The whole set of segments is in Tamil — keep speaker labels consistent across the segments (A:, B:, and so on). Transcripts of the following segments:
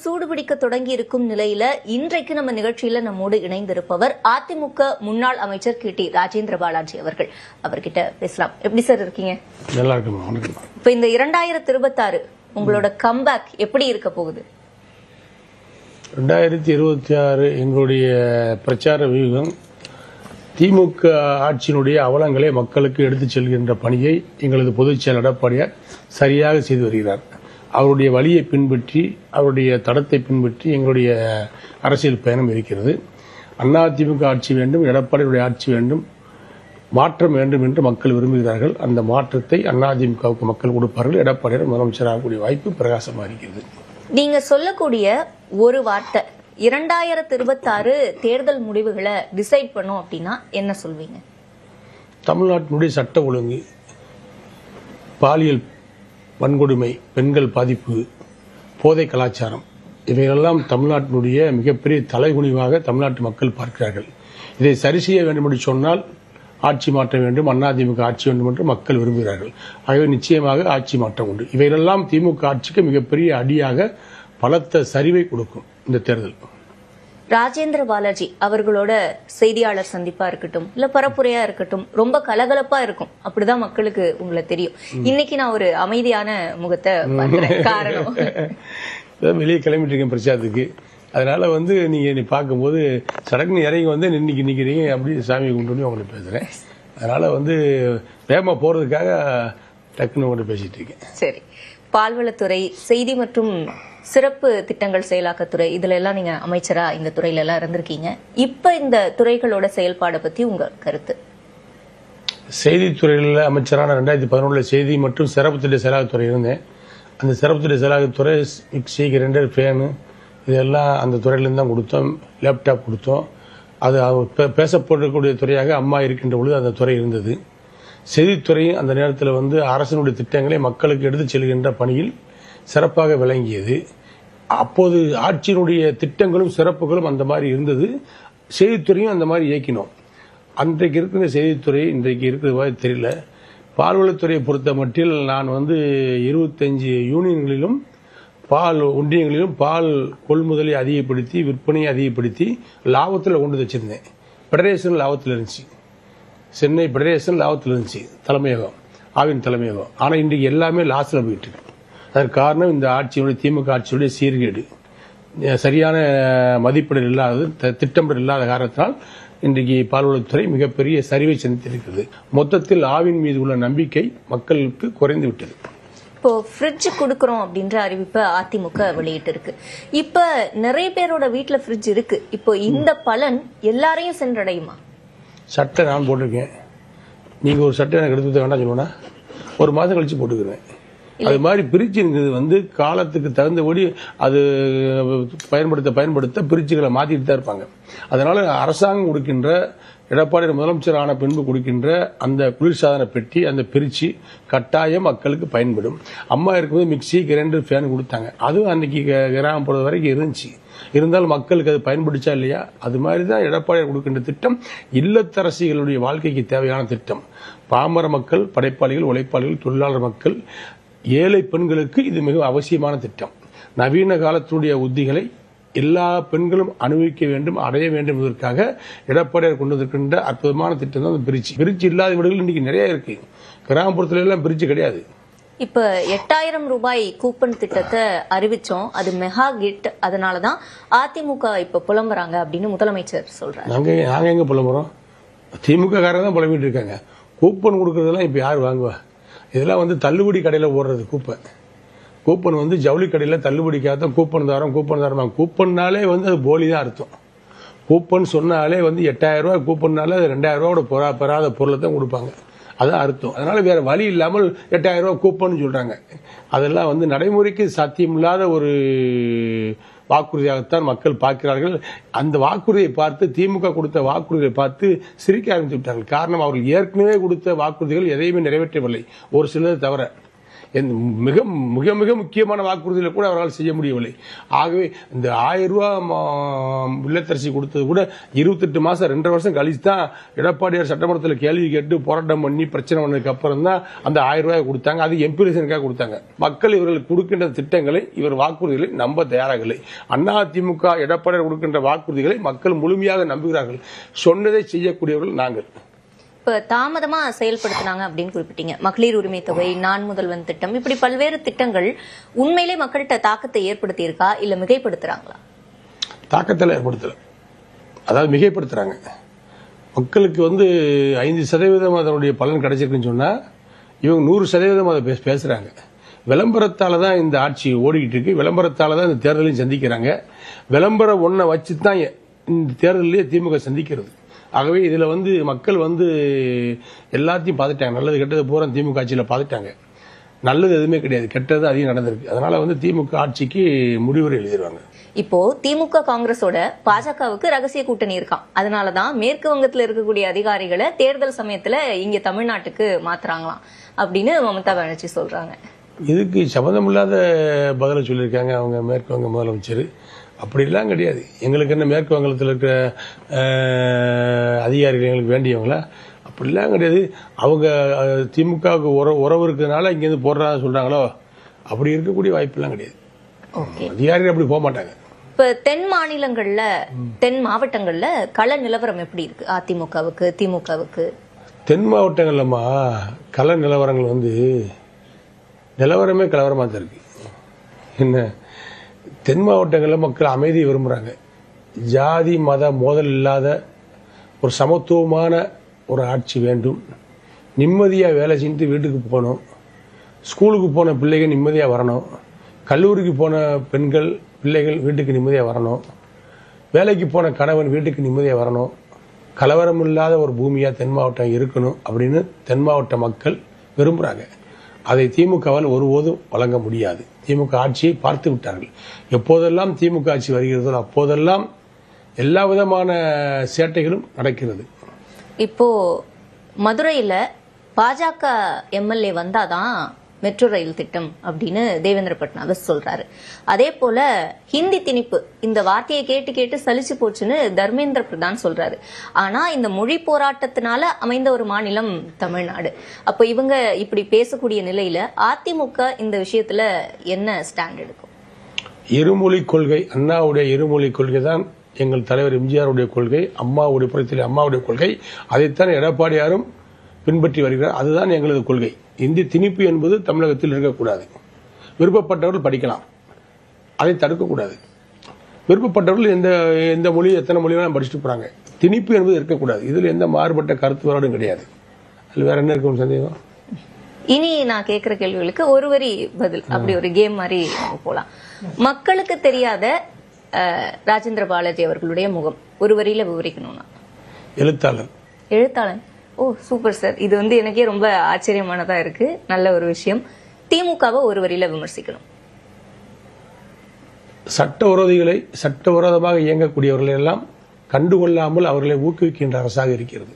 A: சூடுபிடிக்க தொடங்கி இருக்கும் நிலையில இன்றைக்கு நம்ம நிகழ்ச்சியில நம்மோடு இணைந்திருப்பவர் அதிமுக முன்னாள் அமைச்சர் கே டி ராஜேந்திர பாலாஜி அவர்கள். அவர்கிட்ட பேசலாம். எப்படி சார் இருக்கீங்க?
B: நல்லா இருக்கு.
A: இப்ப இந்த 2026 உங்களோட கம்பேக் எப்படி இருக்க போகுது?
B: 2026 எங்களுடைய பிரச்சார வியூகம் திமுக ஆட்சியினுடைய அவலங்களை மக்களுக்கு எடுத்துச் செல்கின்ற பணியை எங்களது பொதுச் செயலர் எடப்பாடியார் சரியாக செய்து வருகிறார். அவருடைய வழியை பின்பற்றி, அவருடைய தடத்தை பின்பற்றி எங்களுடைய அரசியல் பயணம் இருக்கிறது. அதிமுக ஆட்சி வேண்டும், எடப்பாடியுடைய ஆட்சி வேண்டும், மாற்றம் வேண்டும் என்று மக்கள் விரும்புகிறார்கள். அந்த மாற்றத்தை அதிமுகவுக்கு மக்கள் கொடுப்பார்கள். எடப்பாடியார் முதலமைச்சராகக்கூடிய வாய்ப்பு பிரகாசமாக இருக்கிறது.
A: நீங்க சொல்லக்கூடிய ஒரு வார்த்தை 2026 தேர்தல் முடிவுகளை டிசைட் பண்ணும் அப்படின்னா என்ன சொல்வீங்க?
B: தமிழ்நாட்டினுடைய சட்ட ஒழுங்கு, பாலியல் வன்கொடுமை, பெண்கள் பாதிப்பு, போதை கலாச்சாரம், இவையெல்லாம் தமிழ்நாட்டினுடைய மிகப்பெரிய தலைகுனிவாக தமிழ்நாட்டு மக்கள் பார்க்கிறார்கள். இதை சரி செய்ய வேண்டும் என்று சொன்னால் ஆட்சி மாற்றம் வேண்டும், அதிமுக ஆட்சி வேண்டும் என்று மக்கள் விரும்புகிறார்கள். ஆகவே நிச்சயமாக ஆட்சி மாற்றம் உண்டு. இவையெல்லாம் திமுக ஆட்சிக்கு மிகப்பெரிய அடியாக பலத்த சரிவை கொடுக்கும் இந்த தேர்தல்.
A: ராஜேந்திர பாலாஜி அவர்களோட செய்தியாளர் சந்திப்பா இருக்கட்டும், இல்ல பரப்புரையா இருக்கட்டும், ரொம்ப கலகலப்பா இருக்கும். அப்படிதான் மக்களுக்கு உங்களை தெரியும். இன்னைக்கு நான் ஒரு அமைதியான முகத்தை பார்க்கிறேன். காரணம்
B: வெளியே கிளம்பிட்டு இருக்கேன் பிரச்சாரத்துக்கு. அதனால நீங்க பார்க்கும்போது சடங்கு இறங்கி இன்னைக்கு நிக்கிறீங்க, அப்படி சாமி கும்பிட்டு உங்களுக்கு பேசுறேன். அதனால வேகமா போறதுக்காக டக்குன்னு உங்கள்கிட்ட பேசிட்டு இருக்கேன்.
A: சரி, பால்வளத்துறை, செய்தி மற்றும் சிறப்பு திட்டங்கள் செயலாக்கத்துறை, இதுல எல்லாம் நீங்க அமைச்சரா இந்த துறையில எல்லாம் இருந்திருக்கீங்க. இப்ப இந்த துறைகளோட செயல்பாடை பத்தி உங்க கருத்து?
B: செய்தித்துறையில் அமைச்சரான 2011 செய்தி மற்றும் சிறப்பு திட்ட செயலாக்கத்துறை இருந்தேன். அந்த சிறப்பு திட்ட செயலாக்கத்துறை மிக்சி, கிரைண்டர், ஃபேனு இதெல்லாம் அந்த துறையிலேருந்து தான் கொடுத்தோம். லேப்டாப் கொடுத்தோம். அது பேசப்படக்கூடிய துறையாக அம்மா இருக்கின்ற பொழுது அந்த துறை இருந்தது. செய்தித்துறையும் அந்த நேரத்தில் அரசினுடைய திட்டங்களை மக்களுக்கு எடுத்துச் செல்கின்ற பணியில் சிறப்பாக விளங்கியது. அப்போது ஆட்சியினுடைய திட்டங்களும் சிறப்புகளும் அந்த மாதிரி இருந்தது. செய்தித்துறையும் அந்த மாதிரி இயக்கினோம். அன்றைக்கு இருக்கிற செய்தித்துறை இன்றைக்கு இருக்கிற மாதிரி தெரியல. பால்வளத்துறையை பொறுத்த மட்டில் நான் 25 யூனியன்களிலும் பால் ஒன்றியங்களிலும் பால் கொள்முதலை அதிகப்படுத்தி, விற்பனையை அதிகப்படுத்தி லாபத்தில் கொண்டு வச்சிருந்தேன். பெடரேஷன் லாபத்தில் இருந்துச்சு. சென்னை பெடரேஷன் லாபத்தில் இருந்துச்சு, தலைமையகம், ஆவின் தலைமையகம். ஆனால் இன்றைக்கு எல்லாமே லாஸில் போயிட்டு இருக்கு. அதற்கு காரணம் இந்த ஆட்சியுடைய, திமுக ஆட்சியுடைய சீர்கேடு, சரியான மதிப்பீடு இல்லாதது, திட்டமிடல் இல்லாத காரணத்தினால் இன்றைக்கு பால்வளத்துறை மிகப்பெரிய சரிவை சந்தித்திருக்கிறது. மொத்தத்தில் ஆவின் மீது உள்ள நம்பிக்கை மக்களுக்கு குறைந்து விட்டது.
A: இப்போ ஃப்ரிட்ஜ் கொடுக்கறோம் அப்படின்ற அறிவிப்பை அதிமுக வெளியிட்டு இருக்கு. இப்ப நிறைய பேரோட வீட்டுல ஃப்ரிட்ஜ் இருக்கு. இப்போ இந்த பலன் எல்லாரையும் சென்றடையுமா?
B: சட்டை நான் போட்டிருக்கேன். நீங்க ஒரு சட்டை எனக்கு எடுத்து வேண்டாம் சொல்லுவேன்னா ஒரு மாதம் கழிச்சு போட்டுக்கிறேன். அது மாதிரி பிரிட்ஜுங்கிறது காலத்துக்கு தகுந்தபடி அது பயன்படுத்த பிரிட்ஜுகளை மாத்திட்டு தான் இருப்பாங்க. அதனால அரசாங்கம் கொடுக்கின்ற, எடப்பாடி முதலமைச்சர் ஆன பின்பு கொடுக்கின்ற அந்த குளிர்சாதன பெட்டி, அந்த பிரிச்சு கட்டாயம் மக்களுக்கு பயன்படும். அம்மா இருக்கும்போது மிக்சி, கிரைண்டர், ஃபேன் கொடுத்தாங்க. அதுவும் அன்னைக்கு கிராமப்புற வரைக்கும் இருந்துச்சு. இருந்தாலும் மக்களுக்கு அது பயன்படுச்சா இல்லையா? அது மாதிரி தான் எடப்பாடியார் கொடுக்கின்ற திட்டம் இல்லத்தரசிகளுடைய வாழ்க்கைக்கு தேவையான திட்டம். பாமர மக்கள், படைப்பாளிகள், உழைப்பாளிகள், தொழிலாளர் மக்கள், ஏழை பெண்களுக்கு இது மிக அவசியமான திட்டம். நவீன காலத்தினுடைய உத்திகளை எல்லா பெண்களும் அனுபவிக்க வேண்டும், அடைய வேண்டும் என்பதற்காக எடப்பாடியார் கொண்டு வந்திருக்கின்ற அற்புதமான திட்டம் தான் பிரிட்ஜ். பிரிட்ஜ் இல்லாத வீடுகள் இன்னைக்கு நிறைய இருக்கு. கிராமப்புறத்துல எல்லாம் பிரிட்ஜ் கிடையாது.
A: இப்ப 8000 ரூபாய் கூப்பன் திட்டத்தை அறிவிச்சோம். அது மெகா கிட். அதனாலதான் அதிமுக இப்ப புலம்புறாங்க அப்படின்னு முதலமைச்சர் சொல்றாங்க.
B: நாங்க எங்க புலம்புறோம்? திமுக காரங்க தான் புலம்பிட்டு இருக்காங்க. கூப்பன் கொடுக்கறதெல்லாம் இப்ப யார் வாங்குவா? இதெல்லாம் தள்ளுபடி கடையில் ஓடுறது கூப்பன். கூப்பன் ஜவுளி கடையில் தள்ளுபடிக்காக கூப்பன் தரோம், கூப்பன் தரோம். கூப்பன்னாலே அது போலி தான் அர்த்தம். கூப்பன் சொன்னாலே 8000 ரூபாய் கூப்பன்னாலே 2000 ரூபாயோட பெறாத பொருளை தான் கொடுப்பாங்க. அதான் அர்த்தம். அதனால வேற வழி இல்லாமல் 8000 ரூபாய் கூப்பன் சொல்றாங்க. அதெல்லாம் நடைமுறைக்கு சாத்தியமில்லாத ஒரு வாக்குறுதியாகத்தான் மக்கள் பார்க்கிறார்கள். அந்த வாக்குறுதியை பார்த்து, திமுக கொடுத்த வாக்குறுதியை பார்த்து சிரிக்க ஆரம்பித்து விட்டார்கள். காரணம், அவர்கள் ஏற்கனவே கொடுத்த வாக்குறுதிகள் எதையுமே நிறைவேற்றவில்லை, ஒரு சிலது தவிர. மிக மிக மிக முக்கியமான வாக்குறுதிகளை கூட அவரால் செய்ய முடியவில்லை. ஆகவே இந்த 1000 ரூபாய் இல்லத்தரசி கொடுத்தது கூட 28 மாசம் 2.5 வருஷம் கழிச்சு தான் எடப்பாடியார் சட்டமன்றத்தில் கேள்வி கேட்டு போராட்டம் பண்ணி பிரச்சனை பண்ணதுக்கு அப்புறம் தான் அந்த 1000 ரூபாய் கொடுத்தாங்க. அது எம்பிரேஷனுக்காக கொடுத்தாங்க. மக்கள் இவர்களுக்கு கொடுக்கின்ற திட்டங்களை, இவர் வாக்குறுதிகளை நம்ப தயாராகவில்லை. அதிமுக எடப்பாடியார் கொடுக்கின்ற வாக்குறுதிகளை மக்கள் முழுமையாக நம்புகிறார்கள். சொன்னதை செய்யக்கூடியவர்கள் நாங்கள்.
A: இப்ப தாமதமா செயல்படுத்தினாங்க அப்படின்னு குறிப்பிட்டீங்க. மகளிர் உரிமை தொகை, நான் முதல்வன் திட்டம், இப்படி பல்வேறு திட்டங்கள் உண்மையிலே மக்கள்கிட்ட தாக்கத்தை ஏற்படுத்தி இருக்கா, இல்ல மிகைப்படுத்துறாங்களா?
B: தாக்கத்தில் ஏற்படுத்தல, அதாவது மிகைப்படுத்துறாங்க. மக்களுக்கு 5% அதனுடைய பலன் கிடைச்சிருக்குன்னு சொன்னா இவங்க 100% அதை பேசுறாங்க. விளம்பரத்தால தான் இந்த ஆட்சி ஓடிக்கிட்டு இருக்கு. விளம்பரத்தால தான் இந்த தேர்தலையும் சந்திக்கிறாங்க. விளம்பரம் ஒன்றை வச்சு தான் இந்த தேர்தலையே திமுக சந்திக்கிறது. ஆகவே இதுல மக்கள் எல்லாத்தையும் பார்த்துட்டாங்க. நல்லது கெட்டது பூரா திமுக ஆட்சியில பார்த்துட்டாங்க. நல்லது எதுவுமே கிடையாது, கெட்டது அதிகம் நடந்திருக்கு. அதனால திமுக ஆட்சிக்கு முடிவுரை எழுதிடுவாங்க.
A: இப்போ திமுக காங்கிரஸோட பாஜகவுக்கு ரகசிய கூட்டணி இருக்கான். அதனாலதான் மேற்கு வங்கத்துல இருக்கக்கூடிய அதிகாரிகளை தேர்தல் சமயத்துல இங்க தமிழ்நாட்டுக்கு மாத்துறாங்களாம் அப்படின்னு மம்தா பானர்ஜி சொல்றாங்க.
B: இதுக்கு சம்பந்தமில்லாத பதில சொல்லியிருக்காங்க அவங்க மேற்கு வங்க முதலமைச்சர். அப்படிலாம் கிடையாது. எங்களுக்கு என்ன மேற்கு வங்கத்தில் இருக்கிற அதிகாரிகள் எங்களுக்கு வேண்டியவங்களா? அப்படிலாம் கிடையாது. அவங்க திமுகவுக்கு உறவு இருக்கிறதுனால இங்கேருந்து போடுறதா சொல்றாங்களோ, அப்படி இருக்கக்கூடிய வாய்ப்பெல்லாம் கிடையாது. அதிகாரிகள் அப்படி போக மாட்டாங்க.
A: இப்ப தென் மாநிலங்கள்ல, தென் மாவட்டங்கள்ல கள நிலவரம் எப்படி இருக்கு அதிமுகவுக்கு, திமுகவுக்கு?
B: தென் மாவட்டங்கள்லமா கள நிலவரங்கள் நிலவரமே கலவரமா தான் இருக்கு. என்ன, தென் மாவட்டங்களில் மக்கள் அமைதியை விரும்புகிறாங்க. ஜாதி மத மோதல் இல்லாத ஒரு சமத்துவமான ஒரு ஆட்சி வேண்டும். நிம்மதியாக வேலை செஞ்சு வீட்டுக்கு போகணும். ஸ்கூலுக்கு போன பிள்ளைகள் நிம்மதியாக வரணும். கல்லூரிக்கு போன பெண்கள் பிள்ளைகள் வீட்டுக்கு நிம்மதியாக வரணும். வேலைக்கு போன கணவன் வீட்டுக்கு நிம்மதியாக வரணும். கலவரம் இல்லாத ஒரு பூமியாக தென் மாவட்டம் இருக்கணும் அப்படின்னு தென் மாவட்ட மக்கள் விரும்புகிறாங்க. அதை திமுகவால் ஒருபோதும் வழங்க முடியாது. திமுக ஆட்சியை பார்த்து விட்டார்கள். எப்போதெல்லாம் திமுக ஆட்சி வருகிறதோ அப்போதெல்லாம் எல்லா விதமான சேட்டைகளும் நடக்கிறது.
A: இப்போ மதுரையில பாஜக எம்எல்ஏ வந்தாதான் மெட்ரோ ரயில் திட்டம் அப்படின்னு தேவேந்திர பட்னாவிஸ் சொல்றாரு. அதே போல ஹிந்தி திணிப்பு, இந்த வார்த்தையை கேட்டு கேட்டு சலிச்சு போச்சுன்னு தர்மேந்திர பிரதான் சொல்றாரு. ஆனா இந்த மொழி போராட்டத்தினால அமைந்த ஒரு மாநிலம் தமிழ்நாடு. அப்ப இவங்க இப்படி பேசக்கூடிய நிலையில அதிமுக இந்த விஷயத்துல என்ன ஸ்டாண்ட் எடுக்கும்?
B: இருமொழி கொள்கை, அண்ணாவுடைய இருமொழி கொள்கை தான் எங்கள் தலைவர் எம்ஜிஆருடைய கொள்கை, அம்மாவுடைய புரட்சி அம்மாவுடைய கொள்கை. அதைத்தான் எடப்பாடியாரும் பின்பற்றி வருகிறார். அதுதான் எங்களது கொள்கை. இந்தி திணிப்பு என்பது தமிழகத்தில் இருக்கக்கூடாது. விருப்பப்பட்டவர்கள் படிக்கலாம், அதை தடுக்கக்கூடாது. விருப்பப்பட்டவர்கள் எந்த மொழி எத்தனை மொழி வேணாலும் படிச்சுட்டு போறாங்க. திணிப்பு என்பது இருக்கக்கூடாது. இதில் எந்த மாறுபட்ட கருத்து வேறுபாடும் கிடையாது. அதில் வேற என்ன இருக்கும் சந்தேகம்?
A: இனி நான் கேட்கிற கேள்விகளுக்கு ஒரு வரி பதில், அப்படி ஒரு கேம் மாதிரி போலாம். மக்களுக்கு தெரியாத ராஜேந்திர பாலாஜி அவர்களுடைய முகம் ஒரு வரியில விவரிக்கணும்னா?
B: எழுத்தாளர்.
A: எழுத்தாளன். ஓ சூப்பர் சார். இது எனக்கே ரொம்ப ஆச்சரியமானதா இருக்கு. நல்ல ஒரு விஷயம். திமுகவை ஒரு வரியில விமர்சிக்கணும்?
B: சட்டவிரோதிகளை, சட்டவிரோதமாக இயங்கக்கூடியவர்களை எல்லாம் கண்டுகொள்ளாமல் அவர்களை ஊக்குவிக்கின்ற அரசாக இருக்கிறது.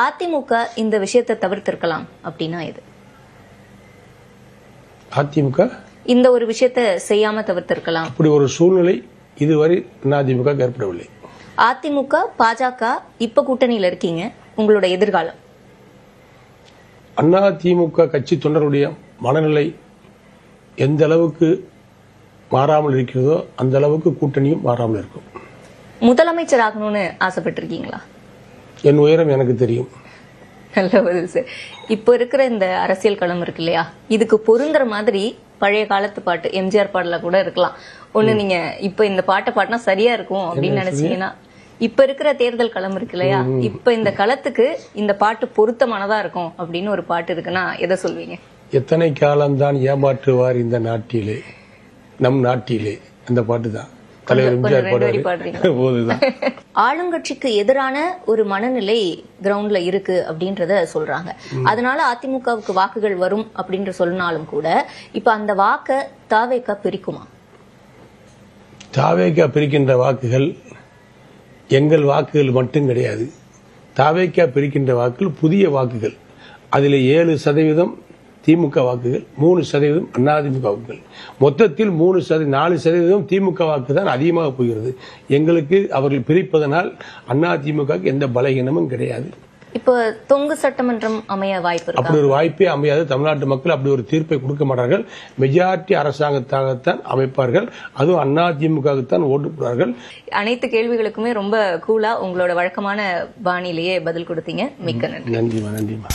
A: அதிமுக இந்த விஷயத்தை தவிர்த்திருக்கலாம் அப்படின்னா எது?
B: அதிமுக
A: இந்த ஒரு விஷயத்தை செய்யாம தவிர்த்திருக்கலாம்.
B: அப்படி ஒரு சூழ்நிலை இதுவரை அதிமுக ஏற்படவில்லை.
A: அதிமுக பாஜக இப்ப கூட்டணியில இருக்கீங்க, உங்களோட எதிர்காலம்?
B: அதிமுக கட்சி தொண்டருடைய மனநிலை எந்த அளவுக்கு மாறாமல் இருக்கிறதோ அந்த அளவுக்கு கூட்டணியும் மாறாமல் இருக்கும்.
A: முதலமைச்சர் ஆகணும்னு ஆசைப்பட்டிருக்கீங்களா?
B: என் உயரம் எனக்கு தெரியும்.
A: நல்ல பதில் சார். இப்ப இருக்கிற இந்த அரசியல் களம் இருக்கு இல்லையா, இதுக்கு பொருந்துற மாதிரி பழைய காலத்து பாட்டு, எம்ஜிஆர் பாடல கூட இருக்கலாம். ஒண்ணு நீங்க இப்ப இந்த பாட்டை பாட்டினா சரியா இருக்கும் அப்படின்னு நினைச்சீங்கன்னா, இப்ப இருக்கிற தேர்தல் களம் இருக்கு இல்லையா, இப்ப இந்த களத்துக்கு இந்த பாட்டு பொருத்தமானதா இருக்கும் அப்படின்னு ஒரு பாட்டு இருக்குன்னா எதை சொல்வீங்க?
B: எத்தனை காலம்தான் ஏமாற்றுவார் இந்த நாட்டிலே, நம் நாட்டிலே. அந்த பாட்டு தான் தலைவர் எம்ஜிஆர் பாடுறீங்க.
A: ஆளுங்கட்சிக்கு எதிரான ஒரு மனநிலை கிரவுண்ட்ல இருக்கு அப்படின்றத சொல்றாங்க. அதனால அதிமுகவுக்கு வாக்குகள் வரும் அப்படின்ற சொன்னாலும் கூட இப்ப அந்த வாக்க தாவேகா பிரிக்குமா?
B: தாவேகா பிரிக்கின்ற வாக்குகள் எங்கள் வாக்குகள் மட்டும் கிடையாது. தாவேகா பிரிக்கின்ற வாக்குகள் புதிய வாக்குகள். அதில் 7% திமுக வாக்குகள், 3% அதிமுக வாக்குகள். மொத்தத்தில் 4% திமுக வாக்கு தான் அதிகமாக போகிறது. எங்களுக்கு அவர்கள் பிரிப்பதனால் அதிமுக எந்த பலகீனமும் கிடையாது.
A: இப்போ தொங்கு சட்டமன்றம் அமைய வாய்ப்பு இருக்கு.
B: அப்படி ஒரு வாய்ப்பே அமையாது. தமிழ்நாட்டு மக்கள் அப்படி ஒரு தீர்ப்பை கொடுக்க மாட்டார்கள். மெஜாரிட்டி அரசாங்கத்தாகத்தான் அமைப்பார்கள். அதுவும் அதிமுகவுக்குத்தான் ஓட்டு போடுவார்கள்.
A: அனைத்து கேள்விகளுக்குமே ரொம்ப கூலா உங்களோட வழக்கமான பாணியிலேயே பதில் கொடுத்தீங்க. மிக்க நன்றி.
B: நன்றிமா.